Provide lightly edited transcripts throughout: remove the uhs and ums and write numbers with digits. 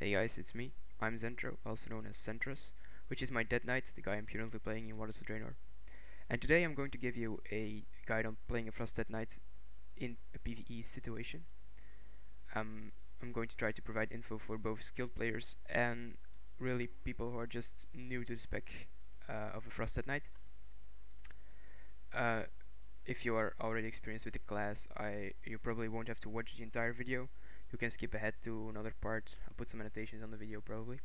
Hey guys, it's me. I'm Xentro, also known as Xentrus, which is my Dead Knight, the guy I'm currently playing in WoD I. And today I'm going to give you a guide on playing a Frost Dead Knight in a PvE situation. I'm going to try to provide info for both skilled players and really people who are just new to the spec of a Frost Dead Knight. If you are already experienced with the class, you probably won't have to watch the entire video. You can skip ahead to another part. I'll put some annotations on the video probably.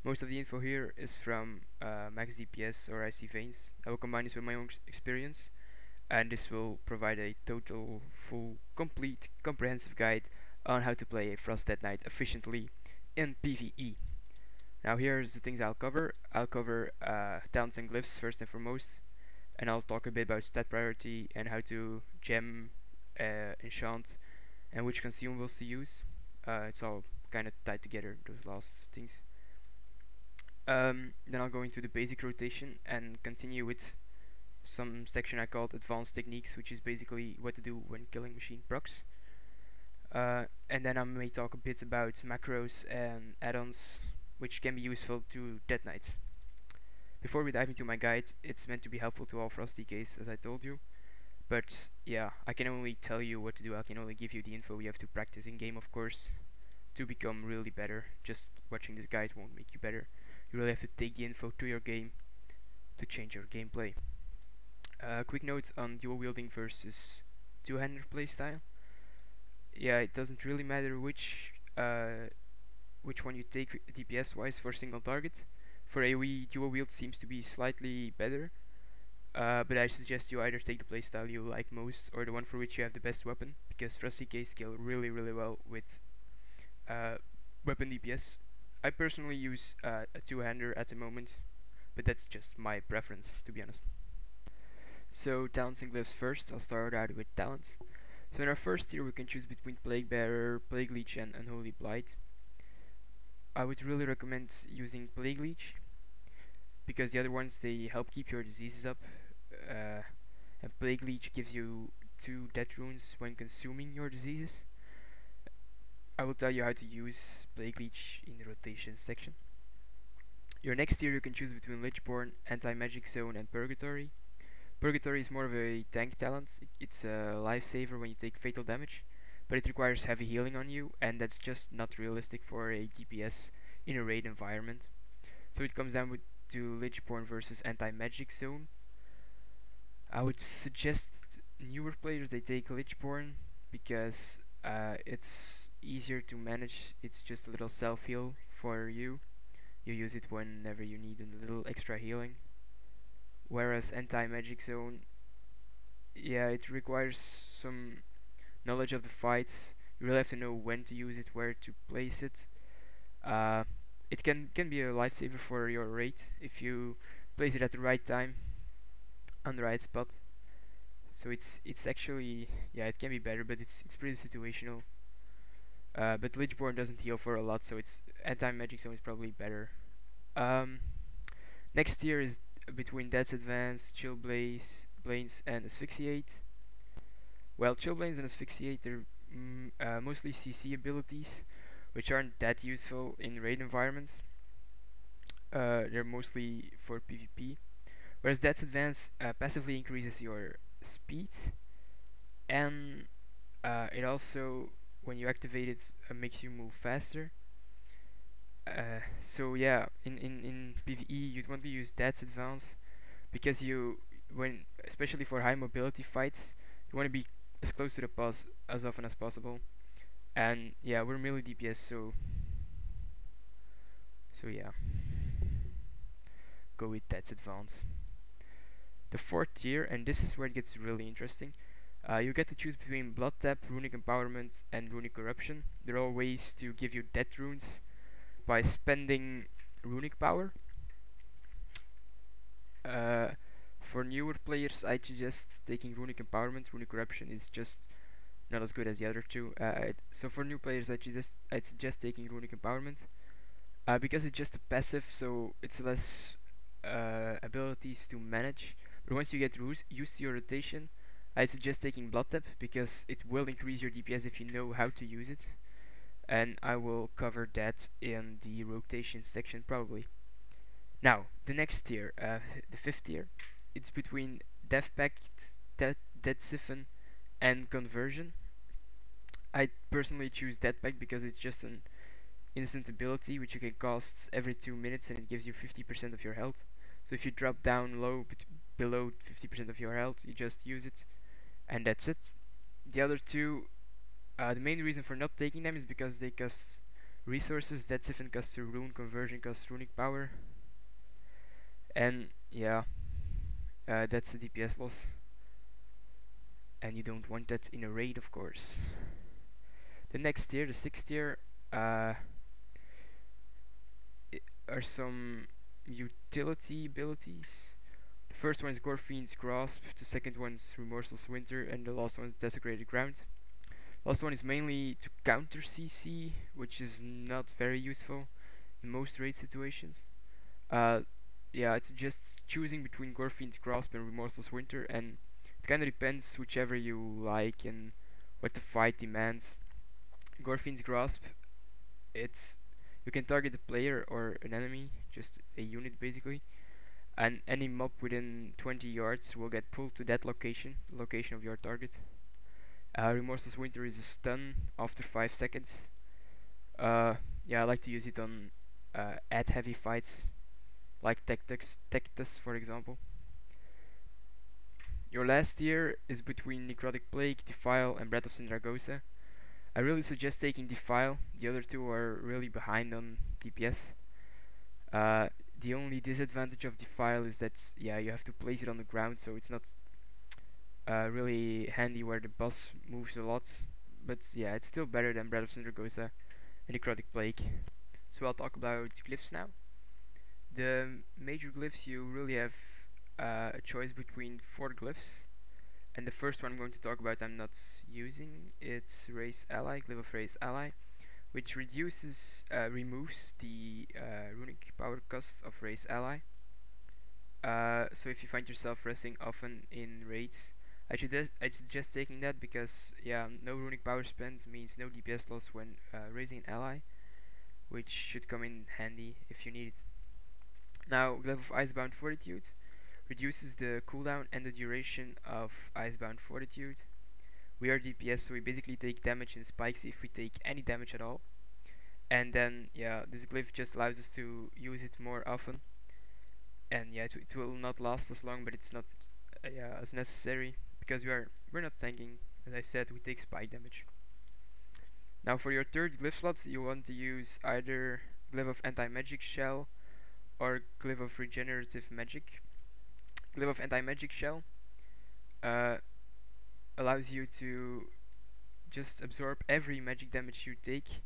Most of the info here is from max DPS or IC veins. I will combine this with my own experience, and this will provide a total, full, complete, comprehensive guide on how to play a Frost Dead Knight efficiently in PvE. Now here's the things I'll cover. I'll cover talents and glyphs first and foremost, and I'll talk a bit about stat priority and how to gem, enchant, and which consumables to use. It's all kind of tied together, those last things. Then I'll go into the basic rotation and continue with some section I called advanced techniques, which is basically what to do when killing machine procs. And then I may talk a bit about macros and add-ons which can be useful to Dead Knights. Before we dive into my guide, it's meant to be helpful to all Frost DKs, as I told you. But yeah, I can only tell you what to do, I can only give you the info. You have to practice in game, of course, to become really better. Just watching this guide won't make you better. You really have to take the info to your game to change your gameplay. Quick note on dual wielding versus two-hander playstyle. Yeah, it doesn't really matter which one you take DPS wise for single target. For AoE, dual wield seems to be slightly better, but I suggest you either take the playstyle you like most or the one for which you have the best weapon, because Frost DK scale really well with weapon DPS. I personally use a two-hander at the moment, but that's just my preference, to be honest. So talents and glyphs first. I'll start out with talents. So in our first tier we can choose between Plague Bearer, Plague Leech and Unholy Blight. I would really recommend using Plague Leech, because the other ones, they help keep your diseases up, and Plague Leech gives you 2 death runes when consuming your diseases. I will tell you how to use Plague Leech in the rotation section. Your next tier you can choose between Lichborn, Anti-Magic Zone and Purgatory. Purgatory is more of a tank talent. It's a lifesaver when you take fatal damage, but it requires heavy healing on you, and that's just not realistic for a DPS in a raid environment. So it comes down to Lichborn versus Anti-Magic Zone. I would suggest newer players they take Lichborn, because it's easier to manage. It's just a little self-heal for you. You use it whenever you need a little extra healing. Whereas Anti-Magic Zone, yeah, it requires some knowledge of the fights. You really have to know when to use it, where to place it. It can be a lifesaver for your raid if you place it at the right time, on the right spot. So it's actually, yeah, it can be better, but it's pretty situational. But Lichborn doesn't heal for a lot, so it's Anti-Magic Zone is probably better. Next tier is between Dead's Advance, Chill Blaze and Asphyxiate. Well, Chill Blaze and Asphyxiate are mostly CC abilities, which aren't that useful in raid environments. They're mostly for PvP. Whereas Dead's Advance passively increases your speed, and it also, when you activate it, makes you move faster. So yeah, in PvE you'd want to use Dead's Advance, because especially for high mobility fights, you want to be as close to the boss as often as possible. And yeah, we're melee DPS, so yeah, go with Dead's Advance. The 4th tier, and this is where it gets really interesting. You get to choose between Blood Tap, Runic Empowerment and Runic Corruption. They're all ways to give you death runes by spending runic power. For newer players, I suggest taking Runic Empowerment. Runic Corruption is just not as good as the other two. So for new players, I'd suggest taking Runic Empowerment, because it's just a passive, so it's less abilities to manage. But once you get used to your rotation, I suggest taking Blood Tap, because it will increase your DPS if you know how to use it. and I will cover that in the rotation section probably. Now, the next tier, the fifth tier, it's between Death Pact, Dead Siphon, and Conversion. I personally choose Death Pact because it's just an instant ability which you can cast every 2 minutes and it gives you 50% of your health. So if you drop down low, below 50% of your health, you just use it, and that's it. The other two, the main reason for not taking them is because they cost resources. Dead Siphon costs a rune, Conversion costs runic power, and yeah, that's a DPS loss, and you don't want that in a raid, of course. The next tier, the sixth tier, are some utility abilities. The first one is Gorfiend's Grasp, the second one is Remorseless Winter, and the last one is Desecrated Ground. Last one is mainly to counter CC, which is not very useful in most raid situations. Yeah, it's just choosing between Gorfiend's Grasp and Remorseless Winter, and it kind of depends whichever you like and what the fight demands. Gorfiend's Grasp, it's you can target a player or an enemy, just a unit basically, and any mob within 20 yards will get pulled to that location, the location of your target. Remorseless Winter is a stun after 5 seconds. Yeah, I like to use it on at heavy fights, like Tectus for example. Your last tier is between Necrotic Plague, Defile, and Breath of Sindragosa. I really suggest taking Defile. The other two are really behind on DPS. The only disadvantage of Defile is that you have to place it on the ground, so it's not really handy where the boss moves a lot. But yeah, it's still better than Breath of Sindragosa and Necrotic Plague. So I'll talk about glyphs now. The major glyphs, you really have a choice between 4 glyphs. And the first one I'm going to talk about I'm not using. It's Race Ally, Glyph of Race Ally, which removes the runic power cost of Race Ally. So if you find yourself resting often in raids, I suggest taking that because no runic power spent means no DPS loss when raising an ally, which should come in handy if you need it. Now, Glyph of Icebound Fortitude reduces the cooldown and the duration of Icebound Fortitude. We are DPS, so we basically take damage in spikes if we take any damage at all. And then this glyph just allows us to use it more often. And it will not last as long, but it's not as necessary because we're not tanking. As I said, we take spike damage. Now for your third glyph slot, you want to use either Glyph of Anti-Magic Shell or Glyph of Regenerative Magic. Glyph of Anti-Magic Shell allows you to just absorb every magic damage you take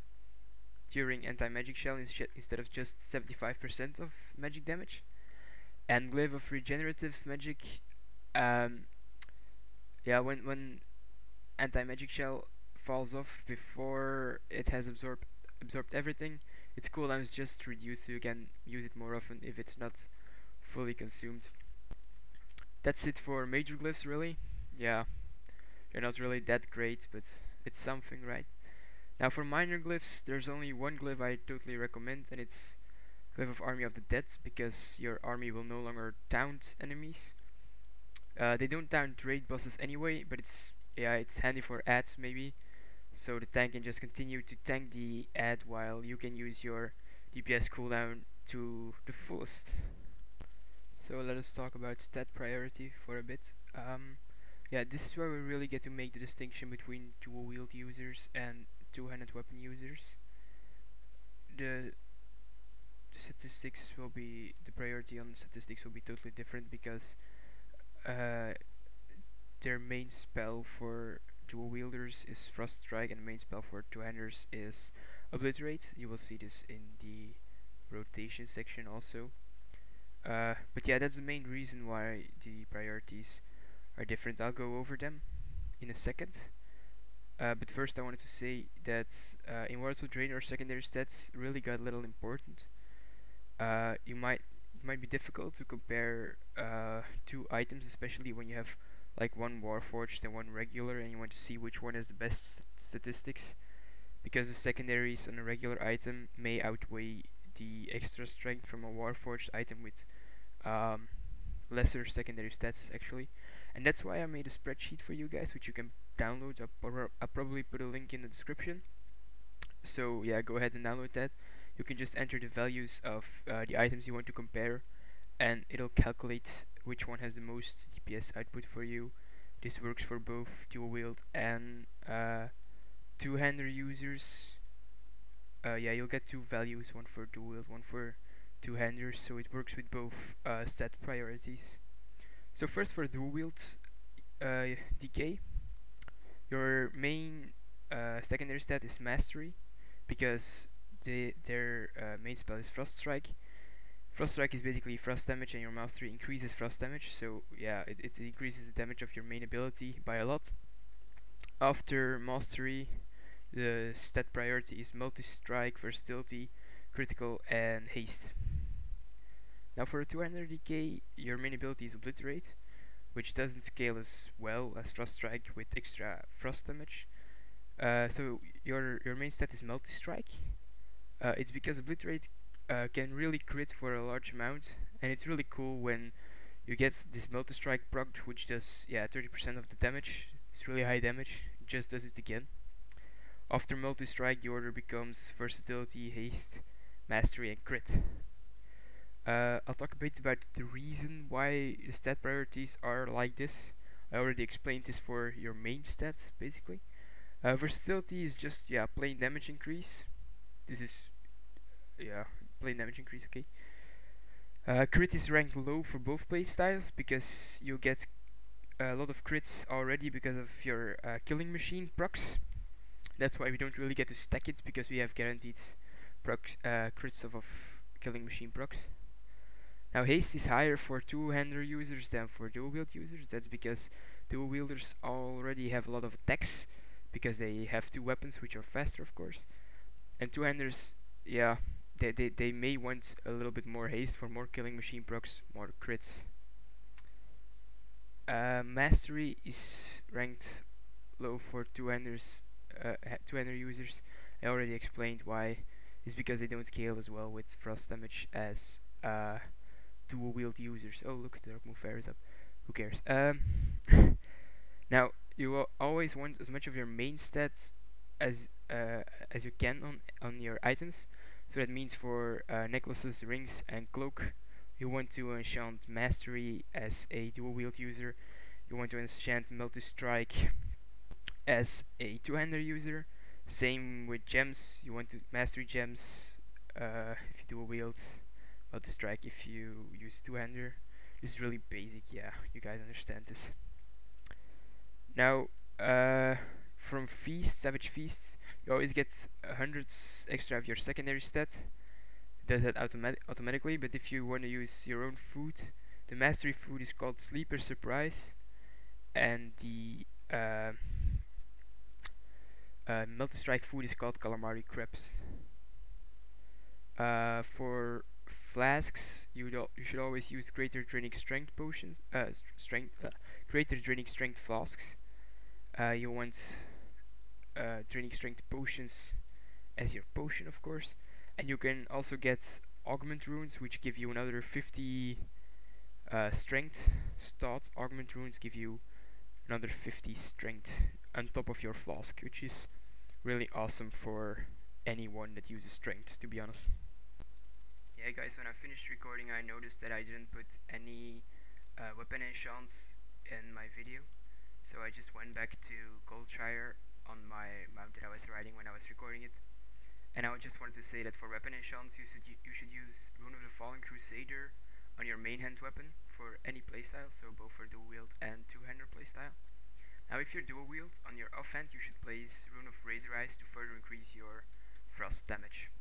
during Anti-Magic Shell instead of just 75% of magic damage. And Glyph of Regenerative Magic, when Anti-Magic Shell falls off before it has absorbed everything, its cooldown is just reduced, so you can use it more often if it's not fully consumed. That's it for major glyphs, really. Yeah, they're not really that great, but it's something, right? Now for minor glyphs, there's only one glyph I totally recommend, and it's Glyph of Army of the Dead, because your army will no longer taunt enemies. They don't taunt raid bosses anyway, but it's handy for ads maybe, so the tank can just continue to tank the ad while you can use your DPS cooldown to the fullest. So let us talk about stat priority for a bit. This is where we really get to make the distinction between dual wield users and two-handed weapon users. The statistics will be, the priority on statistics will be totally different because their main spell for dual wielders is Frost Strike and the main spell for two-handers is Obliterate. You will see this in the rotation section also. But that's the main reason why the priorities are different. I'll go over them in a second. But first I wanted to say that in Wards of Drain our secondary stats really got a little important. It might be difficult to compare two items, especially when you have like one Warforged and one regular, and you want to see which one has the best statistics. because the secondaries on a regular item may outweigh the extra strength from a warforged item with um, lesser secondary stats actually. And that's why I made a spreadsheet for you guys, which you can download. I'll probably put a link in the description. So yeah, go ahead and download that. You can just enter the values of the items you want to compare, and it'll calculate which one has the most DPS output for you. This works for both dual wield and two-hander users. Yeah, you'll get two values, one for dual wield, one for two-handers, so it works with both stat priorities. So first for dual wield DK, your main secondary stat is mastery, because their main spell is frost strike. Frost strike is basically frost damage, and your mastery increases frost damage, so yeah, it increases the damage of your main ability by a lot. After mastery, the stat priority is multi-strike, versatility, critical, and haste. Now for a 200 DK, your main ability is obliterate, which doesn't scale as well as frost strike with extra frost damage. So your main stat is multi-strike. It's because obliterate can really crit for a large amount, and it's really cool when you get this multi-strike proc, which does 30% of the damage. It's really high damage. It just does it again. After multi-strike, the order becomes versatility, haste, mastery, and crit. I'll talk a bit about the reason why the stat priorities are like this. I already explained this for your main stats, basically. Versatility is just plain damage increase. This is plain damage increase, okay. Crit is ranked low for both playstyles because you get a lot of crits already because of your killing machine procs. That's why we don't really get to stack it, because we have guaranteed procs, crits of killing machine procs. Now haste is higher for two-hander users than for dual wield users. That's because dual wielders already have a lot of attacks, because they have two weapons which are faster, of course. And two-handers, they may want a little bit more haste for more killing machine procs, more crits. Mastery is ranked low for two-handers, two-hander users. I already explained why. It's because they don't scale as well with frost damage as dual wield users. Oh look, the move fair is up. Who cares? Now you will always want as much of your main stats as you can on your items. So that means for necklaces, rings, and cloak, you want to enchant mastery as a dual wield user. You want to enchant multi-strike as a two-hander user. Same with gems. You want to mastery gems if you dual wield, multi-strike if you use two-hander. This is really basic. Yeah, you guys understand this. Now, from feast, savage feasts, you always get 100 extra of your secondary stat. It does that automatically, but if you want to use your own food, the mastery food is called Sleeper Surprise, and the multi-strike food is called Calamari Crepes. For flasks, you should always use greater draining strength potions, greater draining strength flasks. You want draining strength potions as your potion, of course, and you can also get augment runes, which give you another 50 strength. Stat augment runes give you another 50 strength on top of your flask, which is really awesome for anyone that uses strength, to be honest. Yeah guys, when I finished recording I noticed that I didn't put any weapon enchants in my video, so I just went back to Goldshire on my mount that I was riding when I was recording it. And I just wanted to say that for weapon enchants you should use Rune of the Fallen Crusader on your main hand weapon for any playstyle, so both for dual wield and two-hander playstyle. Now if you're dual wield, on your offhand you should place Rune of Razor Eyes to further increase your frost damage.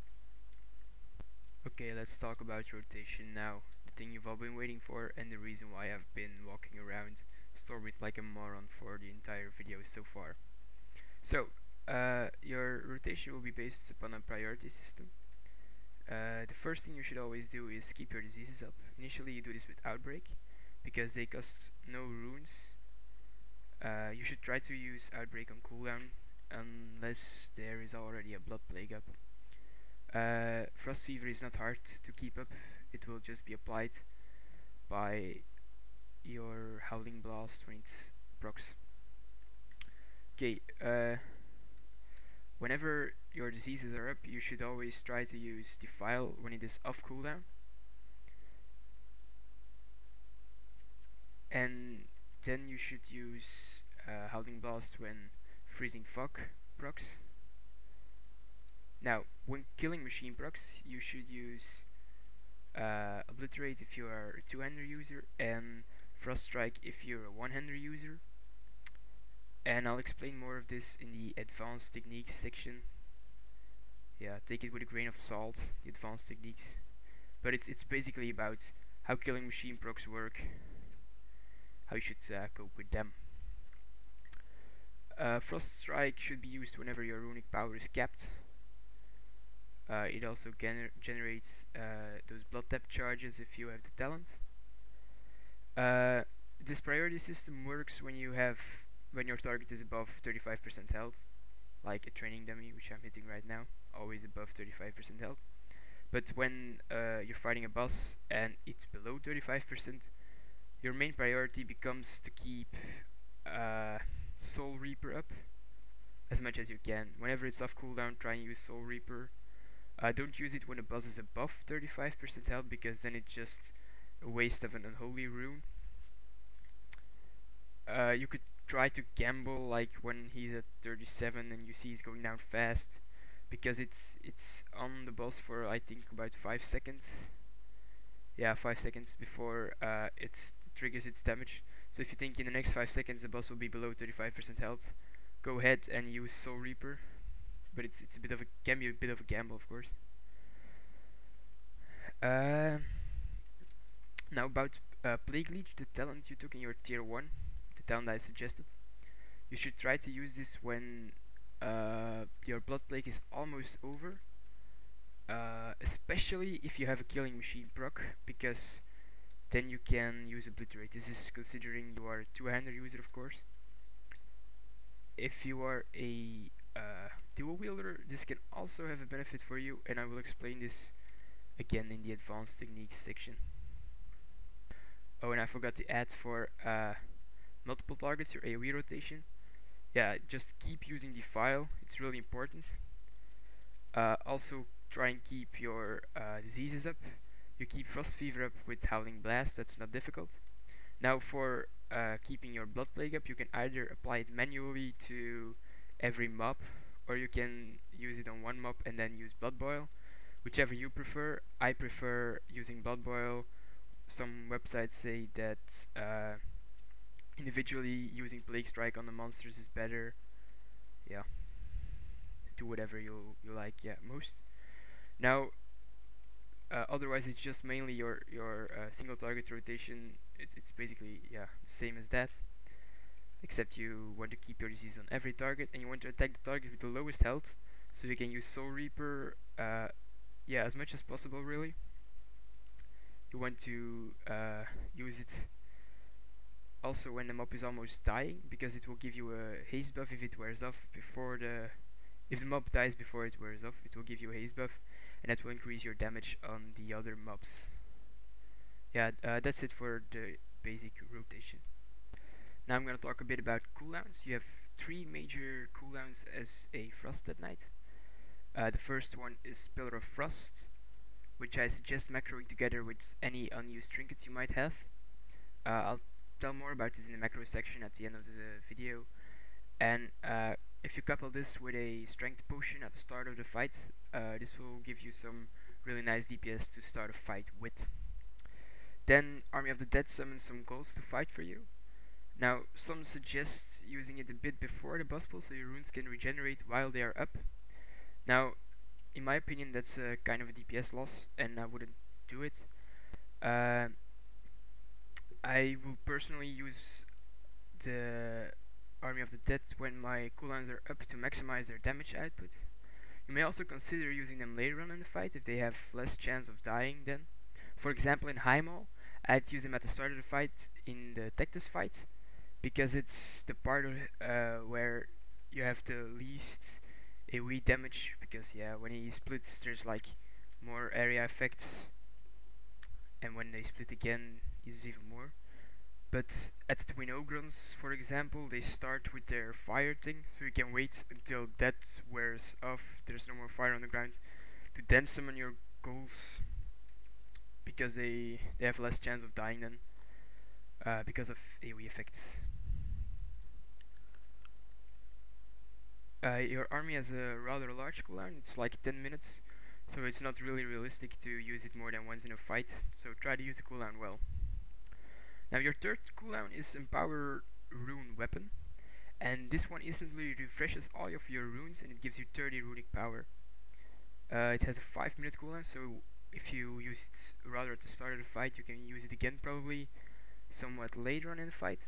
Okay, let's talk about rotation now, the thing you've all been waiting for, and the reason why I've been walking around Stormwind like a moron for the entire video so far. So, your rotation will be based upon a priority system. The first thing you should always do is keep your diseases up. Initially you do this with Outbreak, because they cost no runes. You should try to use Outbreak on cooldown unless there is already a blood plague up. Frost fever is not hard to keep up. It will just be applied by your howling blast when it procs. Okay, whenever your diseases are up, you should always try to use Defile when it is off cooldown. And then you should use Howling Blast when Freezing Fog procs. Now, when killing machine procs, you should use Obliterate if you are a two-hander user, and Frost Strike if you're a one-hander user. And I'll explain more of this in the advanced techniques section. Yeah, take it with a grain of salt, the advanced techniques. But it's basically about how killing machine procs work, how you should cope with them. Frost Strike should be used whenever your runic power is capped. It also generates those blood tap charges if you have the talent. This priority system works when your target is above 35% health, like a training dummy, which I'm hitting right now, always above 35% health. But when you're fighting a boss and it's below 35%, your main priority becomes to keep Soul Reaper up as much as you can. Whenever it's off cooldown, try and use Soul Reaper. Don't use it when the boss is above 35% health, because then it's just a waste of an unholy rune. You could try to gamble like when he's at 37 and you see he's going down fast, because it's on the boss for I think about 5 seconds. Yeah, 5 seconds before it triggers its damage. So if you think in the next 5 seconds the boss will be below 35% health, go ahead and use Soul Reaper. But it's a bit of a gamble, of course. Now about Plague Leech, the talent you took in your tier 1, the talent I suggested. You should try to use this when your blood plague is almost over, especially if you have a killing machine proc, because then you can use Obliterate. This is considering you are a two-hander user, of course. If you are a dual wielder, this can also have a benefit for you, and I will explain this again in the advanced techniques section. Oh, and I forgot to add for multiple targets, your AoE rotation. Yeah, just keep using Defile, it's really important. Also try and keep your diseases up. You keep Frost Fever up with Howling Blast, that's not difficult. Now for keeping your Blood Plague up, you can either apply it manually to every mob, or you can use it on one mob and then use Blood Boil, whichever you prefer. I prefer using Blood Boil. Some websites say that individually using Plague Strike on the monsters is better. Yeah, do whatever you like, yeah, most. Now otherwise it's just mainly your single target rotation. It's basically, yeah, the same as that, except you want to keep your disease on every target and you want to attack the target with the lowest health, so you can use Soul Reaper yeah, as much as possible really. You want to use it also when the mob is almost dying, because it will give you a haste buff if it wears off before if the mob dies before it wears off, it will give you a haste buff, and that will increase your damage on the other mobs. Yeah, that's it for the basic rotation. Now I'm gonna talk a bit about cooldowns. You have 3 major cooldowns as a Frosted Knight. The first one is Pillar of Frost, which I suggest macroing together with any unused trinkets you might have. I'll tell more about this in the macro section at the end of the video. And if you couple this with a strength potion at the start of the fight, this will give you some really nice DPS to start a fight with. Then Army of the Dead summons some ghouls to fight for you. Now some suggest using it a bit before the boss pull, so your runes can regenerate while they are up. Now in my opinion that's kind of a DPS loss, and I wouldn't do it. I will personally use the Army of the Dead when my cooldowns are up to maximize their damage output. You may also consider using them later on in the fight if they have less chance of dying then. For example, in Heimal, I'd use them at the start of the fight in the Tectus fight, because it's the part of, where you have the least AoE damage, because yeah, when he splits there's like more area effects, and when they split again is even more. But at the Twin Ogrons, for example, they start with their fire thing, so you can wait until that wears off, there's no more fire on the ground, to then summon your goals, because they have less chance of dying then, because of AoE effects. Your army has a rather large cooldown, it's like 10 minutes, so it's not really realistic to use it more than once in a fight, so try to use the cooldown well. Now your third cooldown is Empower Rune Weapon, and this one instantly refreshes all of your runes and it gives you 30 runic power. It has a 5-minute cooldown, so if you use it rather at the start of the fight, you can use it again probably somewhat later on in the fight.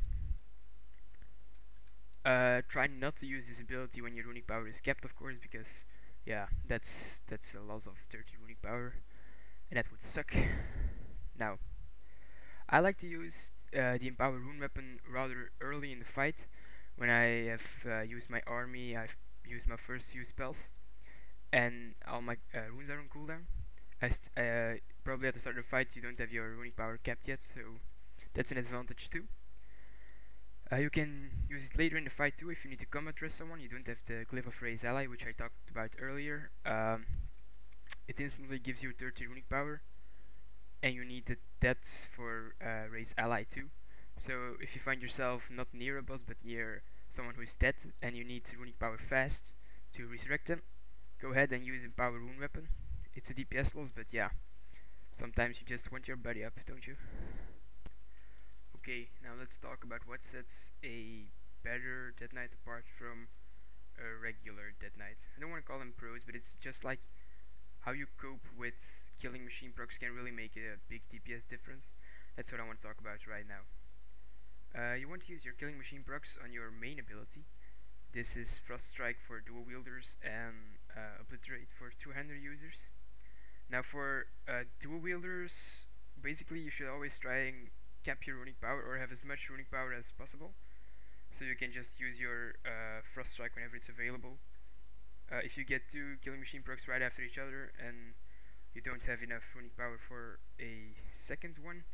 Try not to use this ability when your runic power is capped, of course, because yeah, that's a loss of 30 runic power, and that would suck. Now, I like to use the Empower Rune Weapon rather early in the fight, when I have used my army, I've used my first few spells, and all my runes are on cooldown. Probably at the start of the fight you don't have your runic power capped yet, so that's an advantage too. You can use it later in the fight too if you need to combat rest someone. You don't have the Glyph of Ray's Ally, which I talked about earlier. It instantly gives you 30 runic power, and you need that for Ray's Ally too. So if you find yourself not near a boss but near someone who is dead and you need runic power fast to resurrect them, go ahead and use Empower Rune Weapon. It's a DPS loss, but yeah, sometimes you just want your buddy up, don't you? Okay, now let's talk about what sets a better Dead Knight apart from a regular Dead Knight. I don't want to call them pros, but it's just like how you cope with killing machine procs can really make a big DPS difference. That's what I want to talk about right now. You want to use your killing machine procs on your main ability. This is Frost Strike for dual wielders and Obliterate for two-hander users. Now for dual wielders, basically you should always try and cap your runic power, or have as much runic power as possible, so you can just use your Frost Strike whenever it's available. If you get two killing machine procs right after each other and you don't have enough runic power for a second one,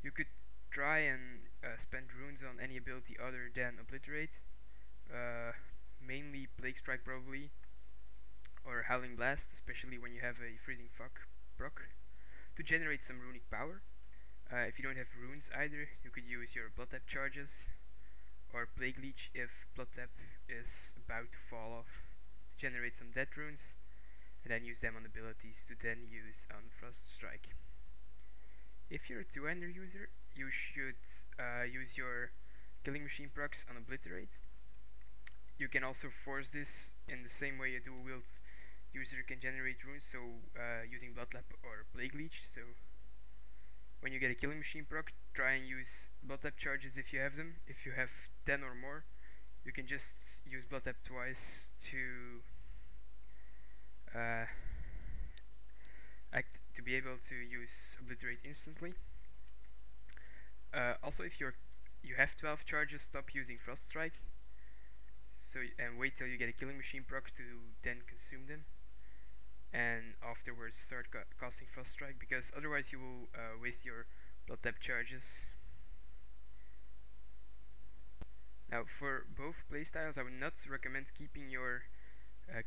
you could try and spend runes on any ability other than Obliterate, mainly Plague Strike probably, or Howling Blast, especially when you have a Freezing Fog proc, to generate some runic power. If you don't have runes either, you could use your Blood Tap charges, or Plague Leech if Blood Tap is about to fall off, to generate some dead runes, and then use them on abilities to then use on Frost Strike. If you're a two-hander user, you should use your killing machine procs on Obliterate. You can also force this in the same way a dual wield user can generate runes, so using Blood Tap or Plague Leech. So when you get a killing machine proc, try and use Blood Tap charges if you have them. If you have 10 or more, you can just use Blood Tap twice to be able to use Obliterate instantly. Also, if you have 12 charges, stop using Frost Strike. And wait till you get a killing machine proc to then consume them, and afterwards start casting Frost Strike, because otherwise you will waste your Blood Tap charges. Now for both playstyles, I would not recommend keeping your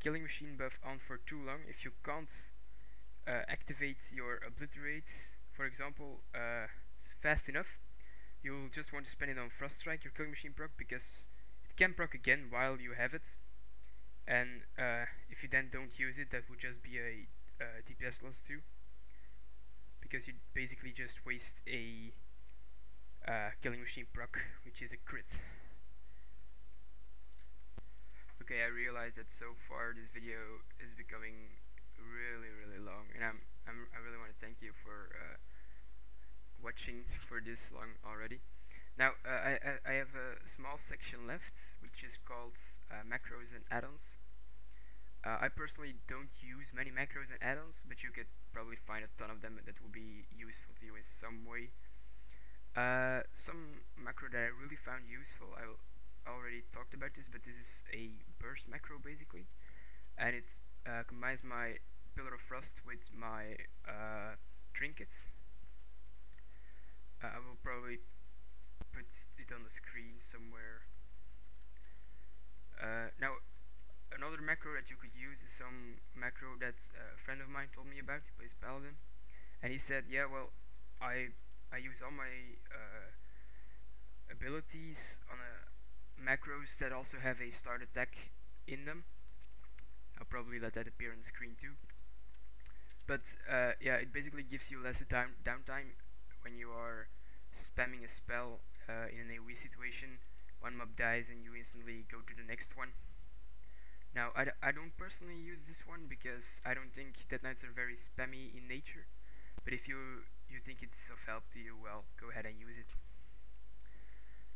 killing machine buff on for too long. If you can't activate your Obliterate, for example, fast enough, you'll just want to spend it on Frost Strike, your killing machine proc, because it can proc again while you have it, and if you then don't use it, that would just be a DPS loss too, because you basically just waste a killing machine proc, which is a crit. Okay, I realize that so far this video is becoming really long, and I really want to thank you for watching for this long already. Now I have a small section left, which is called macros and add-ons. I personally don't use many macros and add-ons, but you could probably find a ton of them that will be useful to you in some way. Some macro that I really found useful, already talked about this, but this is a burst macro basically, and it combines my pillar of frost with my trinkets. I will probably put it on the screen somewhere. Now, another macro that you could use is some macro that a friend of mine told me about. He plays paladin, and he said, yeah, well, I use all my abilities on a macros that also have a start attack in them. I'll probably let that appear on the screen too. But yeah, it basically gives you less downtime when you are spamming a spell in an AoE situation. One mob dies and you instantly go to the next one. Now, I don't personally use this one because I don't think Death Knights are very spammy in nature. But if you think it's of help to you, well, go ahead and use it.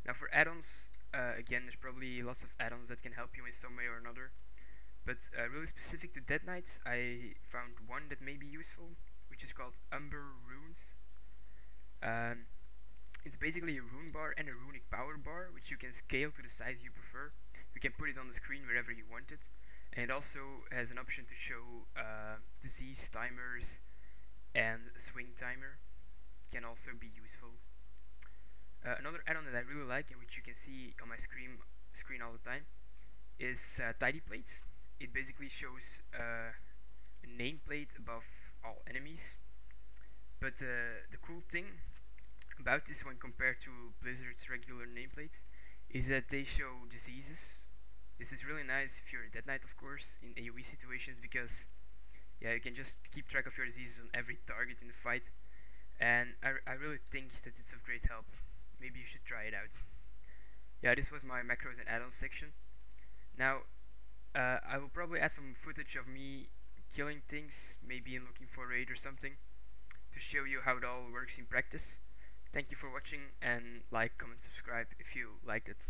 Now for add-ons, again, there's probably lots of add-ons that can help you in some way or another. But really specific to Death Knights, I found one that may be useful, which is called Umber Runes. It's basically a rune bar and a runic power bar, which you can scale to the size you prefer. You can put it on the screen wherever you want it, and it also has an option to show disease timers and a swing timer. Can also be useful. Another add-on that I really like and which you can see on my screen all the time is Tidy Plates. It basically shows a nameplate above all enemies. But the cool thing about this when compared to Blizzard's regular nameplates is that they show diseases. This is really nice if you're a Dead Knight, of course, in AoE situations, because yeah, you can just keep track of your diseases on every target in the fight, and I really think that it's of great help. Maybe you should try it out. Yeah, this was my macros and add-ons section. Now, I will probably add some footage of me killing things, maybe in looking for a raid or something, to show you how it all works in practice. Thank you for watching, and like, comment, subscribe if you liked it.